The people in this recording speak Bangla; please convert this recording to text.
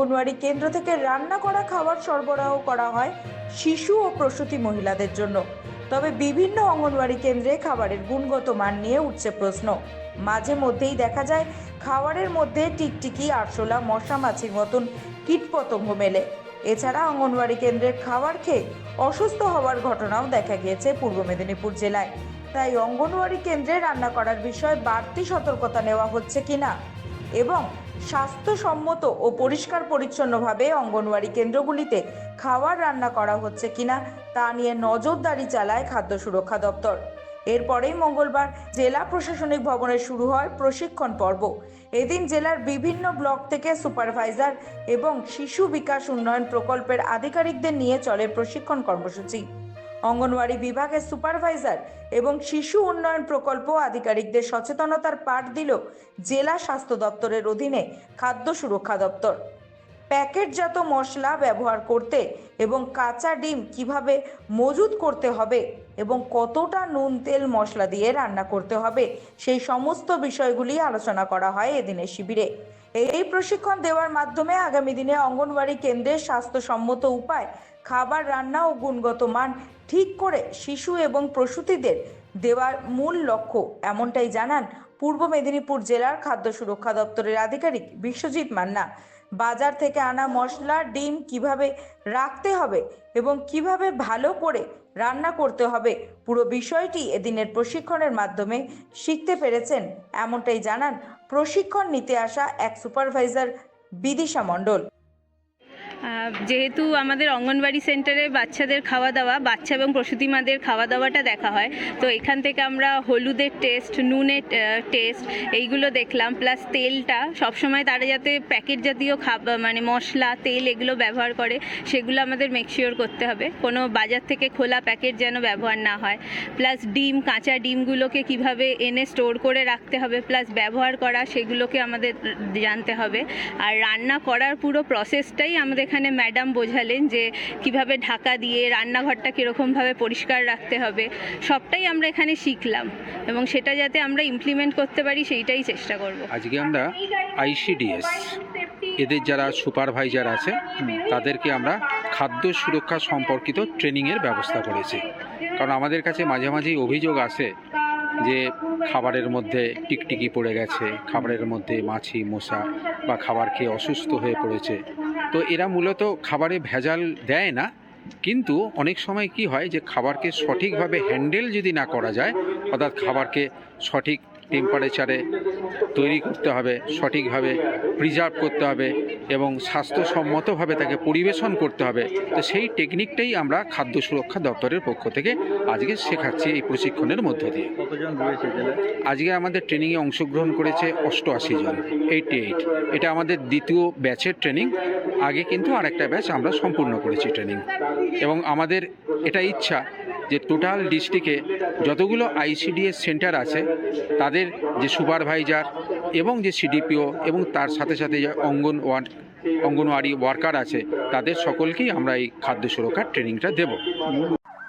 অঙ্গনওয়াড়ি কেন্দ্র থেকে রান্না করা খাবার সরবরাহ করা হয় শিশু ও প্রসূতি মহিলাদের জন্য। তবে বিভিন্ন অঙ্গনওয়াড়ি কেন্দ্রে খাবারের গুণগত মান নিয়ে উঠছে প্রশ্ন। মাঝে মধ্যেই দেখা যায় খাবারের মধ্যে টিকটিকি, আরশোলা, মশা মাছির মতন কীটপতঙ্গ মেলে। এছাড়া অঙ্গনওয়াড়ি কেন্দ্রের খাবার খেয়ে অসুস্থ হওয়ার ঘটনাও দেখা গিয়েছে পূর্ব মেদিনীপুর জেলায়। তাই অঙ্গনওয়াড়ি কেন্দ্রে রান্না করার বিষয়ে বাড়তি সতর্কতা নেওয়া হচ্ছে কিনা এবং স্বাস্থ্যসম্মত ও পরিষ্কার পরিচ্ছন্নভাবে অঙ্গনওয়াড়ি কেন্দ্রগুলিতে খাবার রান্না করা হচ্ছে কিনা তা নিয়ে নজরদারি চালায় খাদ্য সুরক্ষা দপ্তর। এরপরেই মঙ্গলবার জেলা প্রশাসনিক ভবনে শুরু হয় প্রশিক্ষণ পর্ব। এদিন জেলার বিভিন্ন ব্লক থেকে সুপারভাইজার এবং শিশু বিকাশ উন্নয়ন প্রকল্পের আধিকারিকদের নিয়ে চলে প্রশিক্ষণ কর্মসূচি। অঙ্গনওয়াড়ি বিভাগের সুপারভাইজার এবং শিশু উন্নয়ন প্রকল্প আধিকারিকদের সচেতনতার পাঠ দিল জেলা স্বাস্থ্য দপ্তরের অধীনে খাদ্য সুরক্ষা দপ্তর। প্যাকেটজাত মশলা ব্যবহার করতে এবং কাঁচা ডিম কিভাবে মজুত করতে হবে এবং কতটা নুন, তেল, মশলা দিয়ে রান্না করতে হবে সেই সমস্ত বিষয়গুলি আলোচনা করা হয় এদিনের শিবিরে। এই প্রশিক্ষণ দেওয়ার মাধ্যমে আগামী দিনে অঙ্গনওয়াড়ি কেন্দ্রের স্বাস্থ্যসম্মত উপায় খাবার রান্না ও গুণগত মান ঠিক করে শিশু এবং প্রসূতিদের দেওয়ার মূল লক্ষ্য, এমনটাই জানান পূর্ব মেদিনীপুর জেলার খাদ্য সুরক্ষা দপ্তরের আধিকারিক বিশ্বজিৎ মান্না। বাজার থেকে আনা মশলা, ডিম কিভাবে রাখতে হবে এবং কিভাবে ভালো করে রান্না করতে হবে পুরো বিষয়টি এদিনের প্রশিক্ষণের মাধ্যমে শিখতে পেরেছেন, এমনটাই জানান প্রশিক্ষণ নিতে আসা এক সুপারভাইজার বিদিশা মণ্ডল। যেহেতু আমাদের অঙ্গনওয়াড়ি সেন্টারে বাচ্চাদের খাওয়া দাওয়া, বাচ্চা এবং প্রসূতি মাদের খাওয়া দাওয়াটা দেখা হয়, তো এখান থেকে আমরা হলুদের টেস্ট, নুনের টেস্ট এইগুলো দেখলাম। প্লাস তেলটা সবসময় তারা যাতে প্যাকেট জাতীয় মানে মশলা, তেল এগুলো ব্যবহার করে সেগুলো আমাদের মেকশিওর করতে হবে, কোনো বাজার থেকে খোলা প্যাকেট যেন ব্যবহার না হয়। প্লাস ডিম, কাঁচা ডিমগুলোকে কিভাবে এনে স্টোর করে রাখতে হবে প্লাস ব্যবহার করা সেগুলোকে আমাদের জানতে হবে। আর রান্না করার পুরো প্রসেসটাই আমাদের এখানে ম্যাডাম বোঝালেন যে কিভাবে ঢাকা দিয়ে রান্নাঘরটা কীরকমভাবে পরিষ্কার রাখতে হবে, সবটাই আমরা এখানে শিখলাম এবং সেটা যাতে আমরা ইমপ্লিমেন্ট করতে পারি সেইটাই চেষ্টা করব। আজকে আমরা আইসিডিএস এদের যারা সুপারভাইজার আছে তাদেরকে আমরা খাদ্য সুরক্ষা সম্পর্কিত ট্রেনিংয়ের ব্যবস্থা করেছি। কারণ আমাদের কাছে মাঝে মাঝেই অভিযোগ আসে যে খাবারের মধ্যে টিকটিকি পড়ে গেছে, খাবারের মধ্যে মাছি, মশা বা খাবার খেয়ে অসুস্থ হয়ে পড়েছে। তো এরা মূলত খাবারে ভেজাল দেয় না, কিন্তু অনেক সময় কি হয় যে খাবারকে সঠিকভাবে হ্যান্ডেল যদি না করা যায়, অর্থাৎ খাবারকে সঠিক টেম্পারেচারে তৈরি করতে হবে, সঠিকভাবে প্রিজার্ভ করতে হবে এবং স্বাস্থ্যসম্মতভাবে তাকে পরিবেশন করতে হবে। তো সেই টেকনিকটাই আমরা খাদ্য সুরক্ষা দপ্তরের পক্ষ থেকে আজকে শেখাচ্ছি এই প্রশিক্ষণের মধ্য দিয়ে। আজকে আমাদের ট্রেনিংয়ে অংশগ্রহণ করেছে 88 জন, 88। এটা আমাদের দ্বিতীয় ব্যাচের ট্রেনিং। আগে কিন্তু আরেকটা ব্যাচ আমরা সম্পূর্ণ করেছি ট্রেনিং, এবং আমাদের এটা ইচ্ছা যে টোটাল ডিস্ট্রিক্টে যতগুলো আইসিডিএস সেন্টার আছে তাদের যে সুপারভাইজার এবং যে সিডিপিও এবং তার সাথে সাথে যে অঙ্গনওয়াড়ি ওয়ার্কার আছে তাদের সকলকেই আমরা এই খাদ্য সুরক্ষার ট্রেনিংটা দেব।